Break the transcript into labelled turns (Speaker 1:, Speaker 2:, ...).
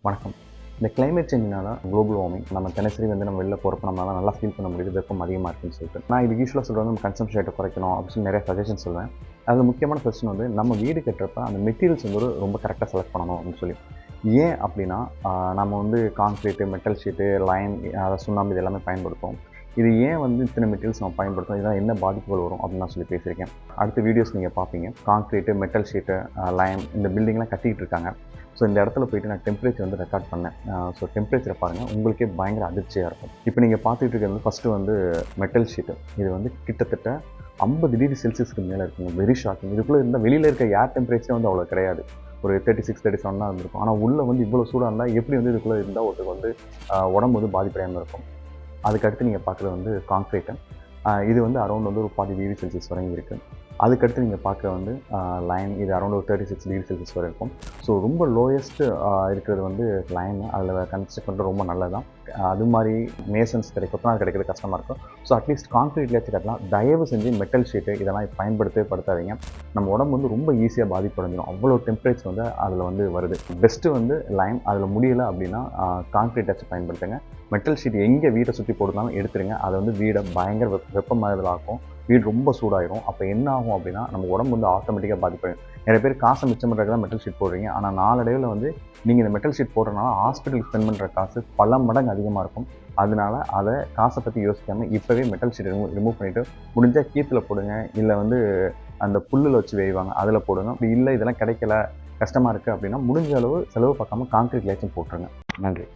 Speaker 1: வணக்கம். இந்த climate சேஞ்சினால global warming நம்ம தினசரி நம்ம வெளில போகிறப்ப நம்மளால நல்லா ஃபீல் பண்ண முடியுது, வெப்பம் அதிகமாக இருக்குன்னு சொல்லிட்டு. நான் இது யூஸ்வலாக சொல்கிறது நம்ம கன்சம்ஷன் ரேட்டை குறைக்கணும் அப்படின்னு சொல்லி நிறைய சஜஷன் சொல்லுவேன். அதில் முக்கியமான பிரச்சனை நம்ம வீடு கட்டுறப்ப அந்த மெட்டீரியல்ஸ் ரொம்ப கரெக்டாக செலக்ட் பண்ணணும் அப்படின்னு சொல்லி. ஏன் அப்படின்னா நம்ம கான்க்ரீட்டு, மெட்டல் ஷீட்டு, லைன், சுண்ணாம்பு இது எல்லாமே பயன்படுத்துவோம். இது ஏன் இத்தனை மெட்டீரியல்ஸ் நம்ம பயன்படுத்தும், இதெல்லாம் என்ன பாதிப்புகள் வரும் அப்படின்னு நான் சொல்லி பேசியிருக்கேன். அடுத்த வீடியோஸ் நீங்கள் பார்ப்பீங்க. கான்க்ரீட்டு, மெட்டல் ஷீட்டு, லைன் இந்த பில்டிங்லாம் கட்டிகிட்டு இருக்காங்க. ஸோ இந்த இடத்துல போய்ட்டு நான் டெம்பரேச்சர் ரெக்கார்ட் பண்ணேன். ஸோ டெம்பரேச்சரை பாருங்கள், உங்களுக்கே பயங்கர அதிர்ச்சியாக இருக்கும். இப்போ நீங்கள் பார்த்துட்டு இருக்கிறது ஃபஸ்ட்டு மெட்டல் ஷீட்டு. இது கிட்டத்தட்ட 50 டிகிரி செல்சியஸ்க்கு மேலே இருக்குங்க. Very shocking. இதுக்குள்ளே இருந்தால் வெளியில் இருக்க ஏர் டெம்பரேச்சர் அவ்வளோ கிடையாது. ஒரு 36, 37 தான் இருந்திருக்கும். ஆனால் உள்ளே இவ்வளோ சூடாக இருந்தால் எப்படி இதுக்குள்ளே இருந்தால் ஒருத்தருக்கு உடம்பு பாதிப்படையாமல் இருக்கும். அதுக்கடுத்து நீங்கள் பார்க்குறது கான்க்ரீட்டு. இது அரௌண்ட் ஒரு 40 டிகிரி செல்சியஸ் வரைக்கும் இருக்குது. அதுக்கடுத்து நீங்கள் பார்க்குற லைன். இது அரௌண்ட் ஒரு 36 டிகிரி செல்சியஸ் வரை இருக்கும். ஸோ ரொம்ப லோயஸ்ட்டு இருக்கிறது லைன். அதில் கன்ஸ்ட்ரக்ட் பண்ணுறது ரொம்ப நல்லது தான். அது மாதிரி மேசன்ஸ் கிடைக்கும், அது கிடைக்கிறது கஷ்டமாக இருக்கும். ஸோ அட்லீஸ்ட் கான்க்ரீட்லேயாச்சும் கட்டலாம். தயவு செஞ்சு மெட்டல் ஷீட்டு இதெல்லாம் பயன்படுத்தாதீங்க. நம்ம உடம்பு ரொம்ப ஈஸியாக பாதிப்படைஞ்சிடும். அவ்வளோ டெம்பரேச்சர் அதில் வருது. Best line. அதில் முடியலை அப்படின்னா கான்க்ரீட்டாச்சும் பயன்படுத்துங்க. மெட்டல் ஷீட் எங்கே வீட்டை சுற்றி போடுறதாலும் எடுத்துருங்க. அதை வீடை பயங்கர வெப்பமாதலாக்கும். வீடு ரொம்ப சூடாயிரும். அப்போ என்ன ஆகும் அப்படின்னா நம்ம உடம்பு ஆட்டோமேட்டிக்காக பாதிப்படையும். நிறைய பேர் காசை மிச்சம் பண்ணுறதுக்கு தான் மெட்டல் ஷீட் போடுறீங்க. ஆனால் நாளடைவில் நீங்கள் இந்த மெட்டல் ஷீட் போடுறதுனால ஹாஸ்பிட்டலுக்கு ஸ்பெண்ட் பண்ணுற காசு பல மடங்கு அதிகமாக இருக்கும். அதனால அதை காசை பற்றி யோசிக்காமல் இப்போவே மெட்டல் ஷீட் ரிமூவ் பண்ணிவிட்டு முடிஞ்சால் கீத்தில் போடுங்க. இல்லை அந்த புல்லில் வச்சு வேய்வாங்க, அதில் போடுங்க. அப்படி இல்லை இதெல்லாம் கிடைக்கல, கஷ்டமாக இருக்குது அப்படின்னா முடிஞ்ச அளவு செலவு பார்க்காம கான்க்ரீட்லேயாச்சும் போட்டுருங்க. நன்றி.